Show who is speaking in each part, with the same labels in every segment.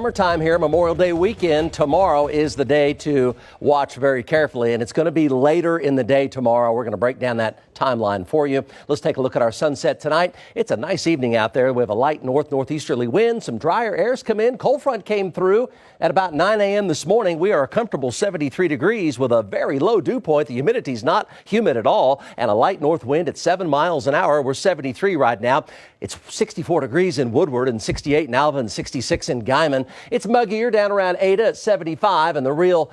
Speaker 1: summertime here, Memorial Day weekend. Tomorrow is the day to watch very carefully, and it's going to be later in the day tomorrow. We're going to break down that timeline for you. Let's take a look at our sunset tonight. It's a nice evening out there. We have a light northeasterly wind. Some drier airs come in. Cold front came through at about 9 a.m. this morning. We are a comfortable 73 degrees with a very low dew point. The humidity is not humid at all, and a light north wind at 7 miles an hour. We're 73 right now. It's 64 degrees in Woodward and 68 in Alva and 66 in Guyman. It's muggier down around Ada at 75, and the real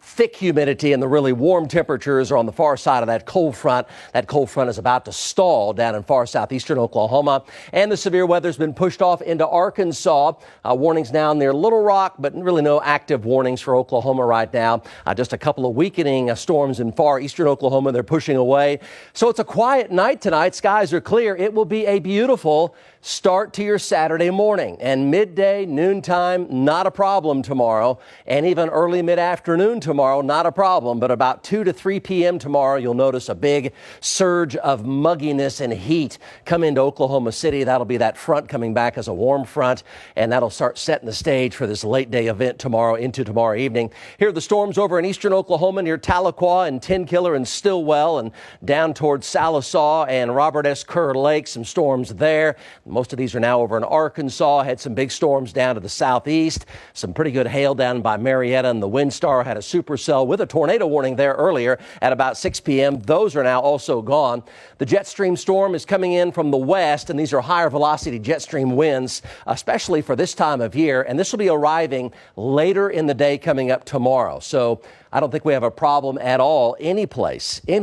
Speaker 1: thick humidity and the really warm temperatures are on the far side of that cold front. That cold front is about to stall down in far southeastern Oklahoma, and the severe weather's been pushed off into Arkansas. Warnings now near Little Rock, but really no active warnings for Oklahoma right now. Just a couple of weakening storms in far eastern Oklahoma. They're pushing away. So it's a quiet night tonight. Skies are clear. It will be a beautiful start to your Saturday morning, and midday, noontime, not a problem tomorrow, and even early mid-afternoon tomorrow, not a problem. But about 2 to 3 p.m. tomorrow, you'll notice a big surge of mugginess and heat come into Oklahoma City. That'll be that front coming back as a warm front, and that'll start setting the stage for this late day event tomorrow into tomorrow evening. Here are the storms over in eastern Oklahoma near Tahlequah and Tenkiller and Stillwell, and down towards Sallisaw and Robert S. Kerr Lake. Some storms there. Most of these are now over in Arkansas. Had some big storms down to the southeast. Some pretty good hail down by Marietta, and the Windstar had a supercell with a tornado warning there earlier at about 6 p.m. Those are now also gone. The jet stream storm is coming in from the west, and these are higher velocity jet stream winds, especially for this time of year. And this will be arriving later in the day coming up tomorrow. So I don't think we have a problem at all any place in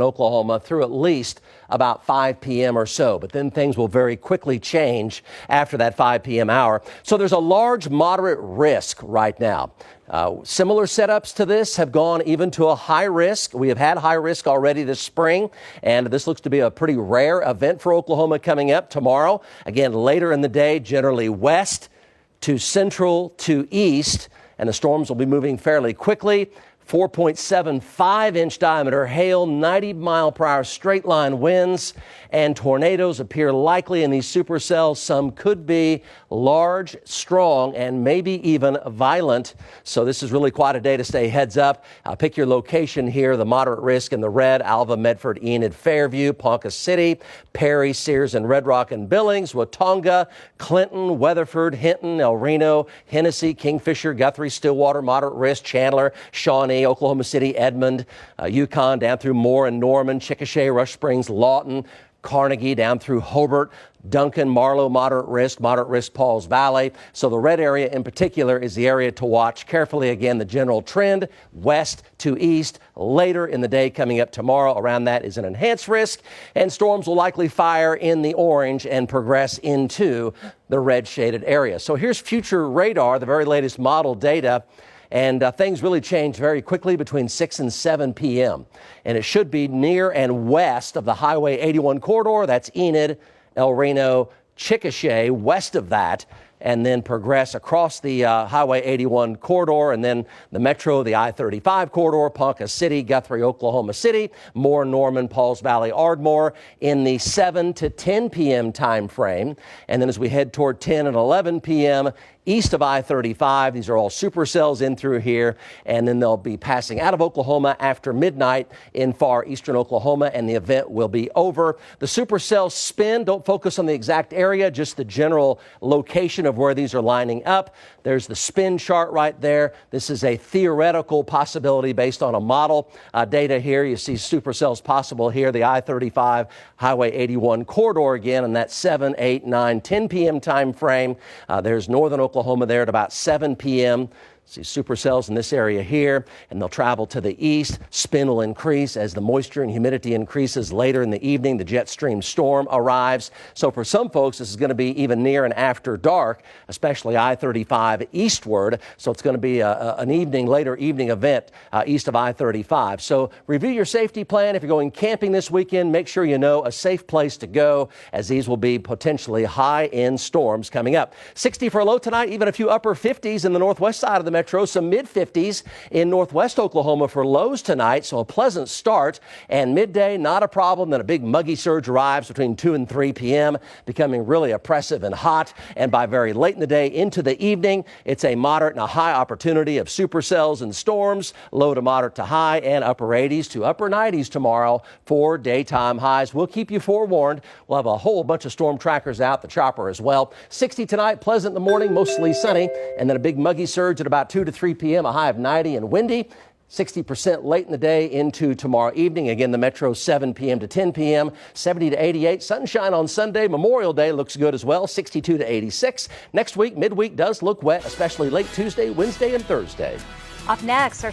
Speaker 1: Oklahoma through at least about 5 p.m. or so. But then things will very quickly change after that 5 p.m. hour. So there's a large moderate risk right now. Similar setups to this have gone even to a high risk. We have had high risk already this spring, and this looks to be a pretty rare event for Oklahoma coming up tomorrow. Again, later in the day, generally west to central to east, and the storms will be moving fairly quickly. 4.75-inch diameter hail, 90-mile-per-hour straight-line winds, and tornadoes appear likely in these supercells. Some could be large, strong, and maybe even violent. So this is really quite a day to stay heads up. Pick your location here. The moderate risk in the red: Alva, Medford, Enid, Fairview, Ponca City, Perry, Sears, and Red Rock and Billings, Watonga, Clinton, Weatherford, Hinton, El Reno, Hennessy, Kingfisher, Guthrie, Stillwater, moderate risk, Chandler, Shawnee, Oklahoma City, Edmond, Yukon, down through Moore and Norman, Chickasha, Rush Springs, Lawton, Carnegie, down through Hobart, Duncan, Marlow, moderate risk, Pauls Valley. So the red area in particular is the area to watch carefully. Again, the general trend west to east later in the day coming up tomorrow. Around that is an enhanced risk, and storms will likely fire in the orange and progress into the red shaded area. So here's future radar, the very latest model data. And things really change very quickly between 6 and 7 p.m. And it should be near and west of the Highway 81 corridor. That's Enid, El Reno, Chickasha, west of that, and then progress across the Highway 81 corridor, and then the Metro, the I-35 corridor, Ponca City, Guthrie, Oklahoma City, Moore, Norman, Pauls Valley, Ardmore in the 7 to 10 p.m. time frame. And then as we head toward 10 and 11 p.m., east of I-35, these are all supercells in through here, and then they'll be passing out of Oklahoma after midnight in far eastern Oklahoma, and the event will be over. The supercells spin. Don't focus on the exact area, just the general location of where these are lining up. There's the spin chart right there. This is a theoretical possibility based on a model data here. You see supercells possible here, the I-35, Highway 81 corridor again, and that 7, 8, 9, 10 p.m. time frame. There's northern Oklahoma there at about 7 p.m. See supercells in this area here, and they'll travel to the east. Spin will increase as the moisture and humidity increases later in the evening. The jet stream storm arrives. So for some folks, this is going to be even near and after dark, especially I-35 eastward. So it's going to be an later evening event east of I-35. So review your safety plan. If you're going camping this weekend, make sure you know a safe place to go, as these will be potentially high-end storms coming up. 60 for a low tonight, even a few upper 50s in the northwest side of the the metro, some mid-50s in northwest Oklahoma for lows tonight, so a pleasant start. And midday, not a problem. Then a big muggy surge arrives between 2 and 3 p.m., becoming really oppressive and hot. And by very late in the day into the evening, it's a moderate and a high opportunity of supercells and storms, low to moderate to high, and upper 80s to upper 90s tomorrow for daytime highs. We'll keep you forewarned. We'll have a whole bunch of storm trackers out, the chopper as well. 60 tonight, pleasant in the morning, mostly sunny, and then a big muggy surge at about 2 to 3 p.m., a high of 90 and windy. 60% late in the day into tomorrow evening. Again, the metro 7 p.m. to 10 p.m., 70 to 88. Sunshine on Sunday. Memorial Day looks good as well, 62 to 86. Next week, midweek does look wet, especially late Tuesday, Wednesday, and Thursday.
Speaker 2: Up next, our